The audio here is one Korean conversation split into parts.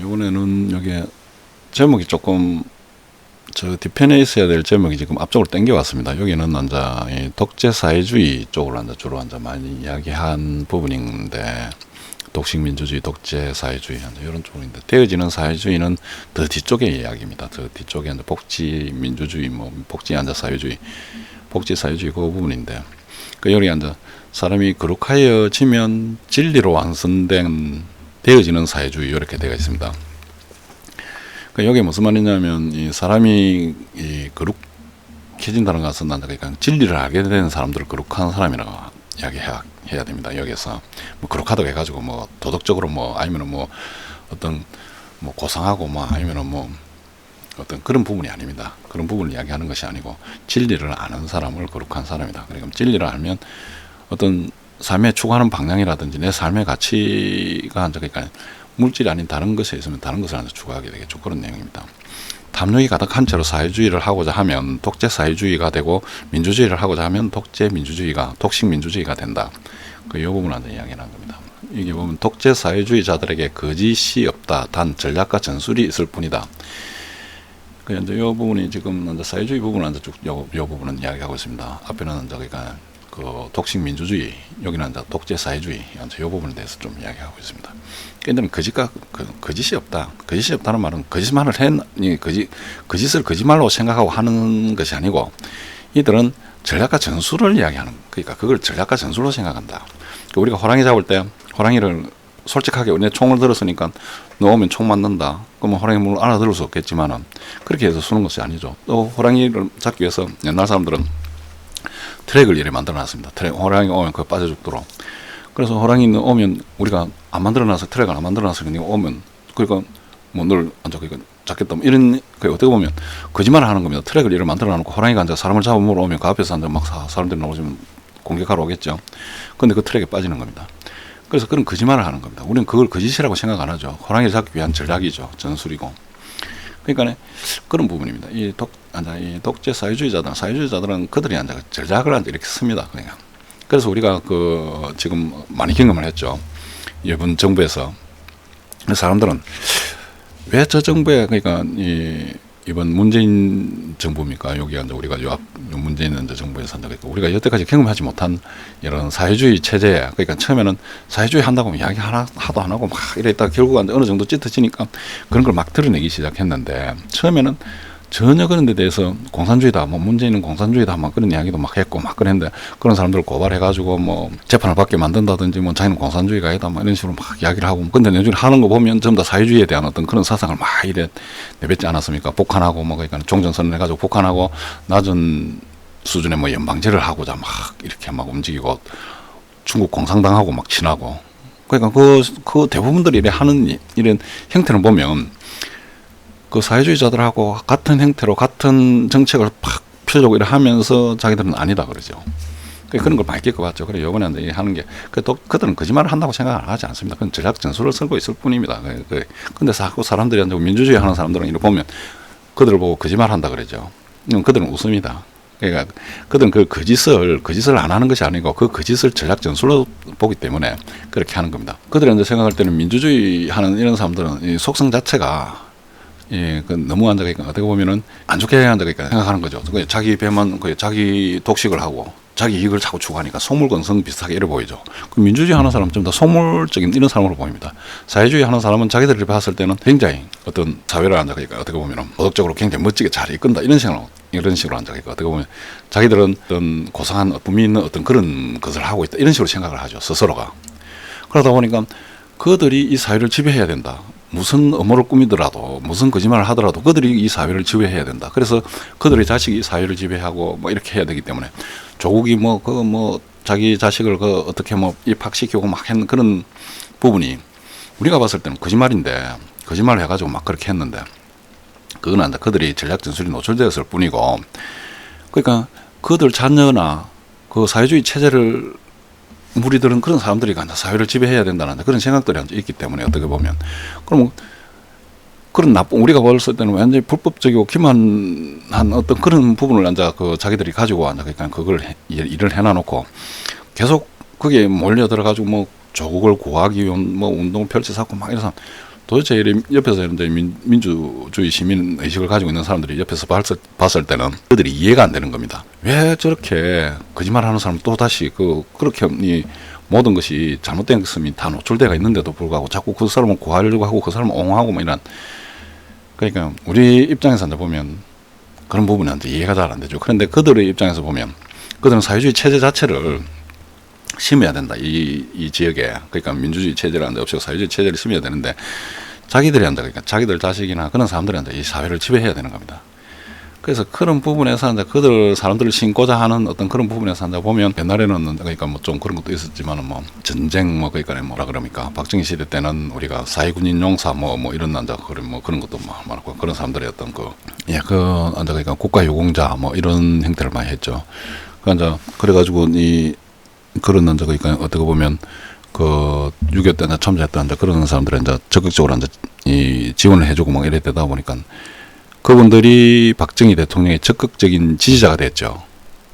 이번에는 여기 제목이 조금 저 뒤편에 있어야 될 제목이 지금 앞쪽으로 당겨왔습니다. 여기는 이제 독재 사회주의 쪽으로 이제 주로 이제 많이 이야기한 부분인데, 독식민주주의, 독재 사회주의 이런 쪽인데, 되어지는 사회주의는 더 뒤쪽의 이야기입니다. 더 뒤쪽에 이제 복지 민주주의, 뭐 복지 이제 사회주의, 복지 사회주의 그 부분인데, 그 여기 이제 사람이 거룩하여지면 진리로 완성된 되어지는 사회주의 이렇게 되어 있습니다. 여기 무슨 말이냐면, 이 사람이 거룩해진다는 것은 그러니까 진리를 알게 되는 사람들을 거룩한 사람이라고 이야기해야 됩니다. 여기서 뭐 거룩하다고 해가지고 뭐 도덕적으로 뭐 아니면 뭐 어떤 뭐 고상하고 뭐 아니면 뭐 어떤 그런 부분이 아닙니다. 그런 부분을 이야기하는 것이 아니고, 진리를 아는 사람을 거룩한 사람이다. 그러니까 진리를 알면 어떤 삶에 추구하는 방향이라든지 내 삶의 가치가 그러니까 물질이 아닌 다른 것에 있으면 다른 것을 추구하게 되겠죠. 그런 내용입니다. 탐욕이 가득한 채로 사회주의를 하고자 하면 독재 사회주의가 되고, 민주주의를 하고자 하면 독재 민주주의가, 독식 민주주의가 된다. 이 부분을 이야기하는 겁니다. 이게 보면 독재 사회주의자들에게 거짓이 없다. 단 전략과 전술이 있을 뿐이다. 이제 이 부분이 지금 이제 사회주의 부분은 이제 쭉 이 부분은 이야기하고 있습니다. 앞에는 이제 그러니까 그 독식 민주주의, 여기는 이제 독재 사회주의, 이제 이 부분에 대해서 좀 이야기하고 있습니다. 근데 거짓이 없다. 거짓이 없다는 말은 거짓말을 거짓을 거짓말로 생각하고 하는 것이 아니고, 이들은 전략과 전술을 이야기하는, 그러니까 그걸 전략과 전술로 생각한다. 우리가 호랑이 잡을 때 호랑이를 솔직하게, 내 총을 들었으니까 너 오면 총 맞는다. 그러면 호랑이 물론 알아들을 수 없겠지만은 그렇게 해서 쏘는 것이 아니죠. 또 호랑이를 잡기 위해서 옛날 사람들은 트랙을 이렇게 만들어 놨습니다. 호랑이가 오면 그거 빠져 죽도록. 그래서 호랑이는 오면 우리가 안 만들어 놔서, 트랙을 안 만들어 놔서 그냥 오면, 그러니까 뭐 늘 앉아 그러니까 잡겠다 뭐 이런, 어떻게 보면 거짓말을 하는 겁니다. 트랙을 이렇게 만들어 놓고 호랑이가 앉아 사람을 잡으러 오면 그 앞에서 앉아 막 사람들이 나오시면 공격하러 오겠죠. 근데 그 트랙에 빠지는 겁니다. 그래서 그런 거짓말을 하는 겁니다. 우리는 그걸 거짓이라고 생각 안 하죠. 호랑이를 잡기 위한 전략이죠. 전술이고. 그러니까 그런 부분입니다. 이 독재 사회주의자들은 그들이 전략을 이렇게 씁니다. 그래서 우리가 지금 많이 경험을 했죠. 이번 정부에서. 사람들은 왜 저 정부에, 그러니까 이번 문재인 정부입니까? 여기 우리가 문재인 정부에서 우리가 여태까지 경험하지 못한 이런 사회주의 체제, 그러니까 처음에는 사회주의 한다고 이야기 하도 안 하고 막 이랬다 결국 어느 정도 짙어지니까 그런 걸 막 드러내기 시작했는데, 처음에는 전혀 그런 데 대해서 공산주의다, 뭐 문재인은 공산주의다, 막 그런 이야기도 막 했고 막 그랬는데, 그런 사람들을 고발해가지고 뭐 재판을 받게 만든다든지, 뭐 자기는 공산주의가 아니다, 막 이런 식으로 막 이야기를 하고. 근데 나중에 하는 거 보면 전부 다 사회주의에 대한 어떤 그런 사상을 막 이래 내뱉지 않았습니까? 북한하고 뭐 그러니까 종전선언 해가지고 북한하고 낮은 수준의 뭐 연방제를 하고자 막 이렇게 막 움직이고, 중국 공산당하고 막 친하고. 그러니까 그 대부분들이 이래 하는 이런 형태를 보면, 그 사회주의자들하고 같은 형태로 같은 정책을 팍 펴주고 이래 하면서 자기들은 아니다 그러죠. 그런 걸 많이 겪어봤죠. 그래 요번에 하는 게, 그들은 거짓말을 한다고 생각을 하지 않습니다. 그건 전략 전술을 쓰고 있을 뿐입니다. 근데 자꾸 사람들이 민주주의 하는 사람들은 이렇게 보면 그들을 보고 거짓말 한다 그러죠. 그들은 웃습니다. 그러니까 그들은 그 거짓을 안 하는 것이 아니고 그 거짓을 전략 전술로 보기 때문에 그렇게 하는 겁니다. 그들이 이제 생각할 때는 민주주의 하는 이런 사람들은 이 속성 자체가 너무 어떻게 보면은 안 좋게 생각하는 거죠. 자기 배만, 자기 독식을 하고 자기 이익을 자꾸 추구하니까 속물건성 비슷하게 이래 보이죠. 민주주의 하는 사람은 좀 더 속물적인 이런 사람으로 보입니다. 사회주의 하는 사람은 자기들이 봤을 때는 굉장히 어떤 사회를 어떻게 보면은 도덕적으로 굉장히 멋지게 잘 이끈다, 이런 식으로 어떻게 보면 자기들은 어떤 고상한 품위 있는 어떤 그런 것을 하고 있다, 이런 식으로 생각을 하죠, 스스로가. 그러다 보니까 그들이 이 사회를 지배해야 된다. 무슨 음모를 꾸미더라도, 무슨 거짓말을 하더라도 그들이 이 사회를 지배해야 된다. 그래서 그들의 자식이 이 사회를 지배하고 뭐 이렇게 해야 되기 때문에, 조국이 자기 자식을 어떻게 입학시키고 막 했는 그런 부분이 우리가 봤을 때는 거짓말인데, 거짓말을 해가지고 막 그렇게 했는데, 그건 그들이 전략 전술이 노출되었을 뿐이고, 그러니까 그들 자녀나 그 사회주의 체제를 무리들은 그런 사람들이 사회를 지배해야 된다는 그런 생각들이 있기 때문에, 어떻게 보면 그럼 그런 우리가 봤을 때는 완전히 불법적이고 기만한 어떤 그런 부분을 자기들이 가지고 그러니까 그걸 일을 해놔놓고 계속 그게 몰려 들어가지고 뭐 조국을 구하기 위한 뭐 운동을 펼쳐서 막 이래서 도대체 이런 옆에서 이제 민주주의 시민 의식을 가지고 있는 사람들이 옆에서 봤을 때는 그들이 이해가 안 되는 겁니다. 왜 저렇게 거짓말하는 사람 또 다시 그렇게 이 모든 것이 잘못된 것이 다 노출되어 있는데도 불구하고 자꾸 그 사람을 구하려고 하고 그 사람을 옹호하고 뭐 이런, 그러니까 우리 입장에서 이제 보면 그런 부분은 이제 이해가 잘 안 되죠. 그런데 그들의 입장에서 보면 그들은 사회주의 체제 자체를 심어야 된다. 이 지역에. 그러니까 민주주의 체제를 한데 없이고 사회주의 체제를 심어야 되는데 자기들이 한다. 그러니까 자기들 자식이나 그런 사람들이 한다. 이 사회를 지배해야 되는 겁니다. 그래서 그런 부분에서 이제 그들 사람들을 신고자 하는 어떤 그런 부분에서 이제 보면 옛날에는 그러니까 뭐 좀 그런 것도 있었지만은 뭐 전쟁 뭐 그러니까 뭐라 그럽니까 박정희 시대 때는 우리가 사회군인 용사 뭐 이런 난자 그런 것도 많았고 그런 사람들의 어떤 그러니까 국가 유공자 뭐 이런 행태를 많이 했죠. 그러니까 그래가지고 그런 남자 그러니까 어떻게 보면 그 6.25 때나 참전했던 그런 사람들은 이제 적극적으로 이제 지원을 해주고 막 이래 되다 보니까 그분들이 박정희 대통령의 적극적인 지지자가 됐죠.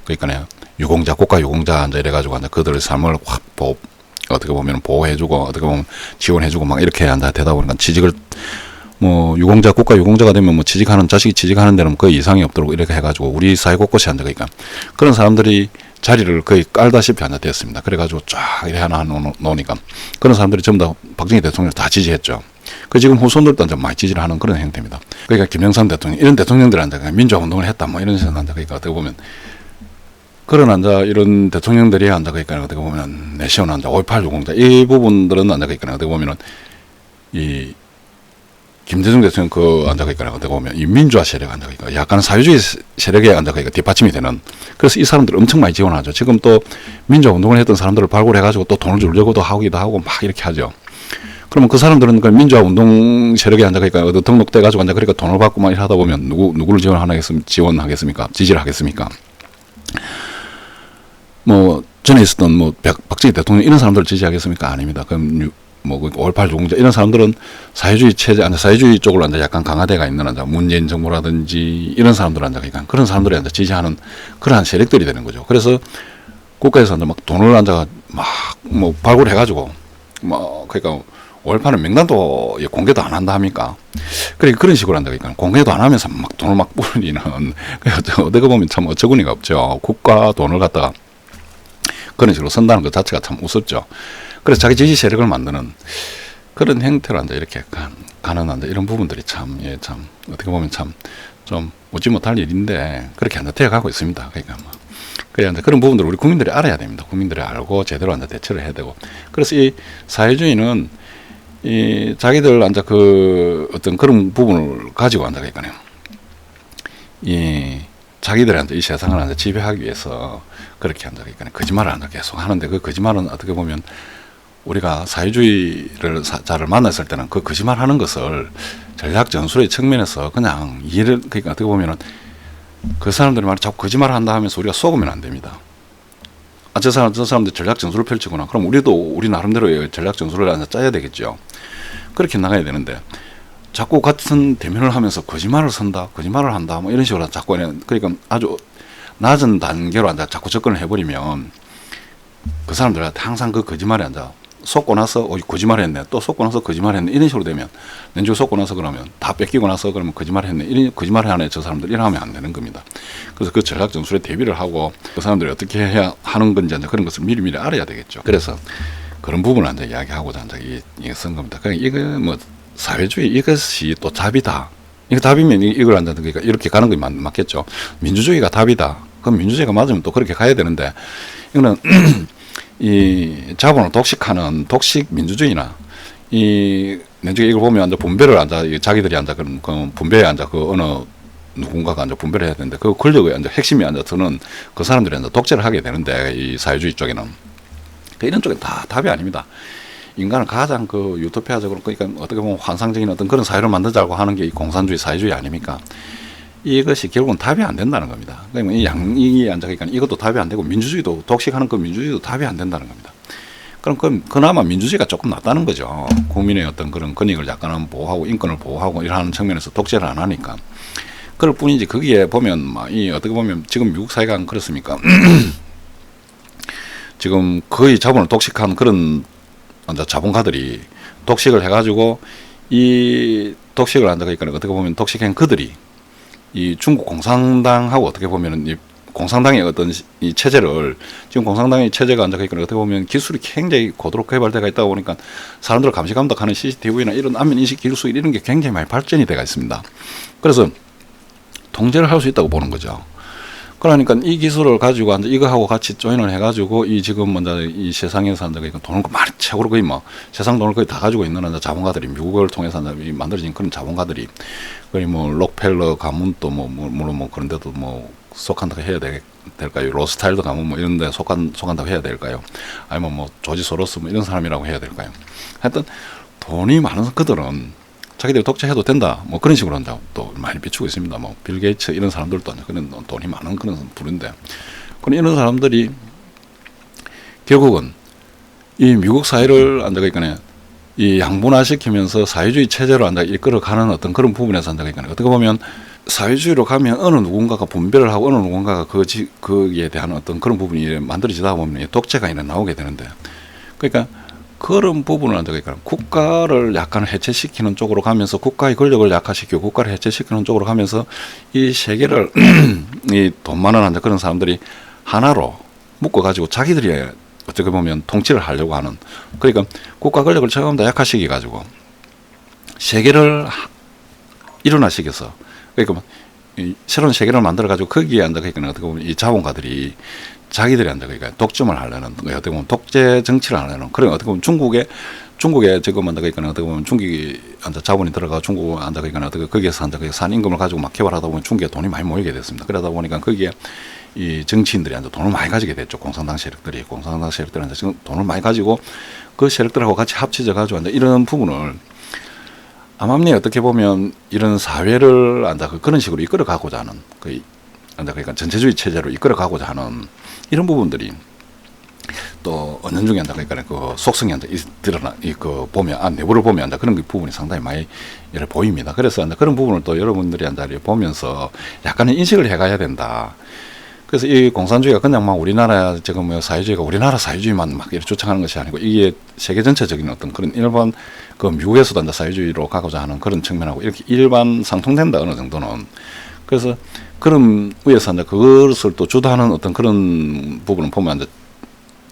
그러니까 유공자, 국가 유공자 이제 이래가지고 이제 그들의 삶을 확 어떻게 보면 보호해주고 어떻게 보면 지원해주고 막 이렇게 이제 되다 보니까 취직을 뭐 유공자, 국가 유공자가 되면 뭐 자식이 취직하는 데는 거의 이상이 없도록 이렇게 해가지고 우리 사회 곳곳에 앉아 그러니까 그런 사람들이 자리를 거의 깔다시피 앉아 됐습니다. 그래가지고 쫙 이렇게 하나 놓으니까 그런 사람들이 전부 다 박정희 대통령을 다 지지했죠. 그 지금 후손들도 이제 많이 지지를 하는 그런 형태입니다. 그러니까 김영삼 대통령 이런 대통령들 앉아 민주화 운동을 했다 뭐 이런 식으로 앉아 그러니까 어떻게 보면 그런 앉아 이런 대통령들이 앉아 그러니까 어떻게 보면 내시원 앉아 5.18 유공자 이 부분들은 앉아 그러니까 어떻게 보면은 이 김대중 대통령 앉아 그러니까 어떻게 보면 이 민주화 세력 앉아 그러니까 약간 사회주의 세력에 앉아 그러니까 뒷받침이 되는 그래서 이 사람들 엄청 많이 지원하죠. 지금 또 민주화 운동을 했던 사람들을 발굴해가지고 또 돈을 주려고도 하기도 하고 막 이렇게 하죠. 그러면 그 사람들은 그 민주화 운동 세력에 앉아 그러니까 등록돼 가지고 앉아 그러니까 돈을 받고 막 하다 보면 누구를 지원하겠습니까? 지지를 하겠습니까? 뭐 전에 있었던 뭐 박정희 대통령 이런 사람들을 지지하겠습니까? 아닙니다. 그럼 뭐 5.18 유공자 이런 사람들은 사회주의 체제 사회주의 쪽으로 앉아 약간 강화돼가 있는 앉아 문재인 정부라든지 이런 사람들 앉아 그러니까 그런 사람들이 앉아 지지하는 그러한 세력들이 되는 거죠. 그래서 국가에서 앉아 막 돈을 앉아 막 뭐 발굴해 가지고 뭐 그러니까 5.18은 명단도 공개도 안 한다 합니까? 그런 식으로 한다 그러니까 공개도 안 하면서 막 돈을 막 뿌리는 어떻게 보면 참 어처구니가 없죠. 국가 돈을 갖다가 그런 식으로 쓴다는 것 자체가 참 우습죠. 그래서 자기 지지 세력을 만드는 그런 형태로 앉아 이렇게 가는 앉아 이런 부분들이 참 어떻게 보면 참 좀 웃지 못할 일인데 그렇게 앉아 되어가고 있습니다. 그러니까 뭐 그래 앉아 그런 부분들을 우리 국민들이 알아야 됩니다. 국민들이 알고 제대로 앉아 대처를 해야 되고 그래서 이 사회주의는 이 자기들 앉아 어떤 그런 부분을 가지고 앉아 그러니까요. 이 자기들이 앉아 이 세상을 앉아 지배하기 위해서 그렇게 앉아 그러니까 거짓말을 앉아 계속 하는데 그 거짓말은 어떻게 보면 우리가 사회주의를 자를 만났을 때는 그 거짓말 하는 것을 전략 전술의 측면에서 그냥 이해를 그러니까 어떻게 보면은 그 사람들이 말이 자꾸 거짓말 한다 하면서 우리가 속으면 안 됩니다. 저 사람들 전략 전술을 펼치구나. 그럼 우리도 우리 나름대로의 전략 전술을 짜야 되겠죠. 그렇게 나가야 되는데 자꾸 같은 대면을 하면서 거짓말을 한다, 뭐 이런 식으로 자꾸 그러니까 아주 낮은 단계로 자꾸 접근을 해버리면 그 사람들한테 항상 그 거짓말에 속고 나서 거짓말했네, 또 속고 나서 거짓말했네 이런 식으로 되면 낸주 속고 나서 그러면 다 뺏기고 나서 그러면 거짓말했네 이런 거짓말을 하네 저 사람들 이러면 안 되는 겁니다. 그래서 그 전략 전술에 대비를 하고 그 사람들이 어떻게 해야 하는 건지 그런 것을 미리 알아야 되겠죠. 그래서 그런 부분을 이야기하고자 이게 쓴 겁니다. 그러니까 이거 뭐 사회주의 이것이 또 답이다. 이거 답이면 이걸 그러니까 이렇게 가는 게 맞겠죠. 민주주의가 답이다. 그럼 민주주의가 맞으면 또 그렇게 가야 되는데 이거는 이 자본을 독식하는 독식 민주주의나 내중에 이걸 보면 분배를 자기들이 그런 분배에 어느 누군가가 분배를 해야 되는데 그 권력의 핵심이 드는 그 사람들이 독재를 하게 되는데 이 사회주의 쪽에는 이런 쪽에 다 답이 아닙니다. 인간은 가장 유토피아적으로 그러니까 어떻게 보면 환상적인 어떤 그런 사회를 만들자고 하는 게 이 공산주의 사회주의 아닙니까? 이것이 결국은 답이 안 된다는 겁니다. 그러면 이 양익이 그러니까 이것도 답이 안 되고 민주주의도 독식하는 그 민주주의도 답이 안 된다는 겁니다. 그럼 그나마 민주주의가 조금 낫다는 거죠. 국민의 어떤 그런 권익을 약간은 보호하고 인권을 보호하고 이러한 측면에서 독재를 안 하니까. 그럴 뿐이지 거기에 보면 이 어떻게 보면 지금 미국 사회가 그렇습니까? 지금 거의 자본을 독식한 그런 자본가들이 독식을 해가지고 이 독식을 한다고 하니까 어떻게 보면 독식행 그들이 이 중국 공산당하고 어떻게 보면은 이 공산당의 어떤 이 체제를 지금 공산당의 체제가 앉아 있거나 어떻게 보면 기술이 굉장히 고도로 개발되어 있다 보니까 사람들을 감시 감독하는 CCTV나 이런 안면 인식 기술 이런 게 굉장히 많이 발전이 되어 있습니다. 그래서 통제를 할 수 있다고 보는 거죠. 그러니까 이 기술을 가지고 이거하고 같이 조인을 해가지고 이 지금 먼저 이 세상에서 한다 그러니까 돈을 많이 최고로 거의 뭐 세상 돈을 거의 다 가지고 있는 자본가들이 미국을 통해서 만들어진 그런 자본가들이 거의 뭐 록펠러 가문 또 뭐 물론 뭐 그런데도 뭐 속한다고 해야 될까요? 로스타일드 가문 뭐 이런데 속한다고 해야 될까요? 아니면 뭐 조지 소로스 뭐 이런 사람이라고 해야 될까요? 하여튼 돈이 많은 그들은 자기들이 독재해도 된다. 뭐 그런 식으로 또 많이 비추고 있습니다. 뭐 빌 게이츠 이런 사람들도 그런 돈이 많은 그런 부류인데, 그런 이런 사람들이 결국은 이 미국 사회를 앉아가니까 이 양분화시키면서 사회주의 체제로 앉아 이끌어가는 어떤 그런 부분에서 앉아가니까 어떻게 보면 사회주의로 가면 어느 누군가가 분별을 하고 어느 누군가가 거기에 대한 어떤 그런 부분이 만들어지다 보면 독재가 나오게 되는데, 그러니까 그런 부분을 한다니까 국가를 약간 해체시키는 쪽으로 가면서 국가의 권력을 약화시키고 국가를 해체시키는 쪽으로 가면서 이 세계를 이 돈 많은 한자 그런 사람들이 하나로 묶어가지고 자기들이 어떻게 보면 통치를 하려고 하는, 그러니까 국가 권력을 처음 다 약화시켜 가지고 세계를 일어나시켜서 그러니까 이 새로운 세계를 만들어 가지고 거기에 앉아가니까 어떻게 보면 이 자본가들이 자기들이 앉아가니까 독점을 하려는, 어떻게 보면 독재 정치를 하려는 그런, 어떻게 보면 중국에 지금 앉아가니까 어떻게 보면 중국이 자본이 들어가 중국 앉아가니까 어떻게 거기에서 앉아가니까 산 임금을 가지고 막 개발하다 보면 중국에 돈이 많이 모이게 됐습니다. 그러다 보니까 거기에 이 정치인들이 돈을 많이 가지게 됐죠. 공산당 세력들이 지금 돈을 많이 가지고 그 세력들하고 같이 합쳐져 가지고 이런 부분을 암암리에 어떻게 보면 이런 사회를 그런 식으로 이끌어가고자 하는 그러니까 전체주의 체제로 이끌어가고자 하는 이런 부분들이 또 은연중에 그러니까 그 속성이 드러나 그 보면 내부를 보면 그런 부분이 상당히 많이 보입니다. 그래서 그런 부분을 또 여러분들이 보면서 약간의 인식을 해가야 된다. 그래서 이 공산주의가 그냥 막 우리나라 지금 뭐 사회주의가 우리나라 사회주의만 막 이렇게 주창하는 것이 아니고 이게 세계 전체적인 어떤 그런 일반 그 미국에서도 사회주의로 가고자 하는 그런 측면하고 이렇게 일반 상통된다 어느 정도는. 그래서 그런 위에서 그것을 또 주도하는 어떤 그런 부분을 보면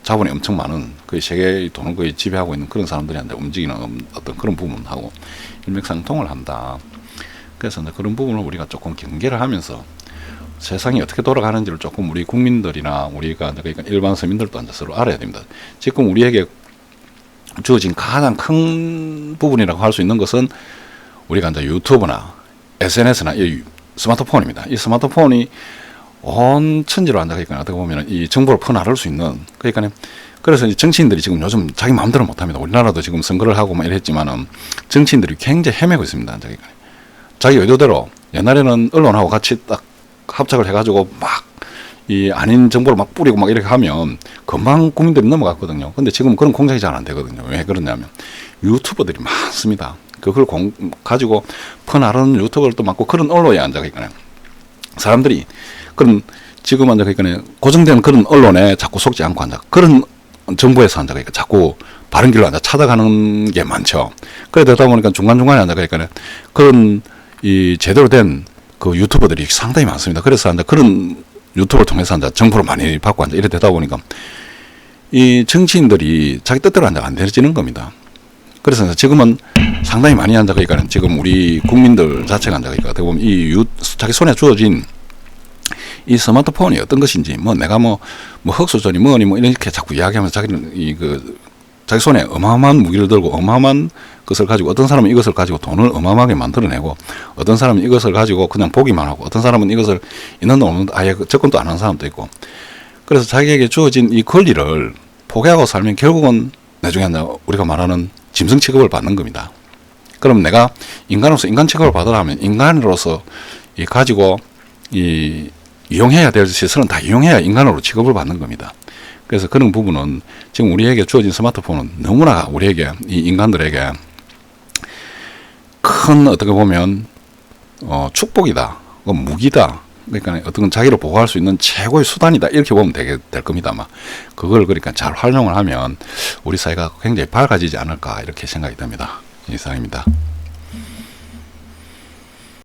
자본이 엄청 많은 그 세계의 돈을 거의 지배하고 있는 그런 사람들이 움직이는 어떤 그런 부분하고 일맥상통을 한다. 그래서 그런 부분을 우리가 조금 경계를 하면서 세상이 어떻게 돌아가는지를 조금 우리 국민들이나 우리가 그러니까 일반 서민들도 서로 알아야 됩니다. 지금 우리에게 주어진 가장 큰 부분이라고 할 수 있는 것은 우리가 유튜브나 SNS나 이 스마트폰입니다. 이 스마트폰이 온 천지로 앉아있거나 어떻게 보면 이 정보를 퍼나를 수 있는, 그러니까 그래서 정치인들이 지금 요즘 자기 마음대로 못합니다. 우리나라도 지금 선거를 하고 막 이랬지만은 정치인들이 굉장히 헤매고 있습니다. 자기 의도대로 옛날에는 언론하고 같이 딱 합작을 해가지고 막 이 아닌 정보를 막 뿌리고 막 이렇게 하면 금방 국민들이 넘어갔거든요. 근데 지금 그런 공작이 잘 안 되거든요. 왜 그러냐면 유튜버들이 많습니다. 그걸 가지고 퍼나르는 유튜버를 또 많고 그런 언론에 앉아있거나 사람들이 그런 지금 앉아있거나 고정된 그런 언론에 자꾸 속지 않고 그런 정보에서 앉아있거나 자꾸 바른 길로 찾아가는 게 많죠. 그러다 보니까 중간중간에 앉아있거나 그런 이 제대로 된 그 유튜버들이 상당히 많습니다. 그래서 그런 유튜브를 통해서 정보를 많이 받고 이래 되다 보니까 이 정치인들이 자기 뜻대로 안 되어지는 겁니다. 그래서 지금은 상당히 많이 앉아가니까 지금 우리 국민들 자체가 앉아가니까 어떻게 보면 자기 손에 주어진 이 스마트폰이 어떤 것인지 내가 흑수저니 뭐니 이렇게 자꾸 이야기하면서 자기는 자기 손에 어마어마한 무기를 들고 어마어마한 것을 가지고 어떤 사람은 이것을 가지고 돈을 어마어마하게 만들어내고 어떤 사람은 이것을 가지고 그냥 보기만 하고 어떤 사람은 이것을 있는데 없는데 아예 접근도 안 하는 사람도 있고, 그래서 자기에게 주어진 이 권리를 포기하고 살면 결국은 나중에 우리가 말하는 짐승 취급을 받는 겁니다. 그럼 내가 인간으로서 인간 취급을 받으려면 인간으로서 가지고 이용해야 될 시설은 다 이용해야 인간으로 취급을 받는 겁니다. 그래서 그런 부분은 지금 우리에게 주어진 스마트폰은 너무나 우리에게 이 인간들에게 큰 어떻게 보면 축복이다, 무기다. 그러니까 어떤 자기를 보호할 수 있는 최고의 수단이다 이렇게 보면 될 겁니다. 아마 그걸 그러니까 잘 활용을 하면 우리 사회가 굉장히 밝아지지 않을까 이렇게 생각이 듭니다. 이상입니다.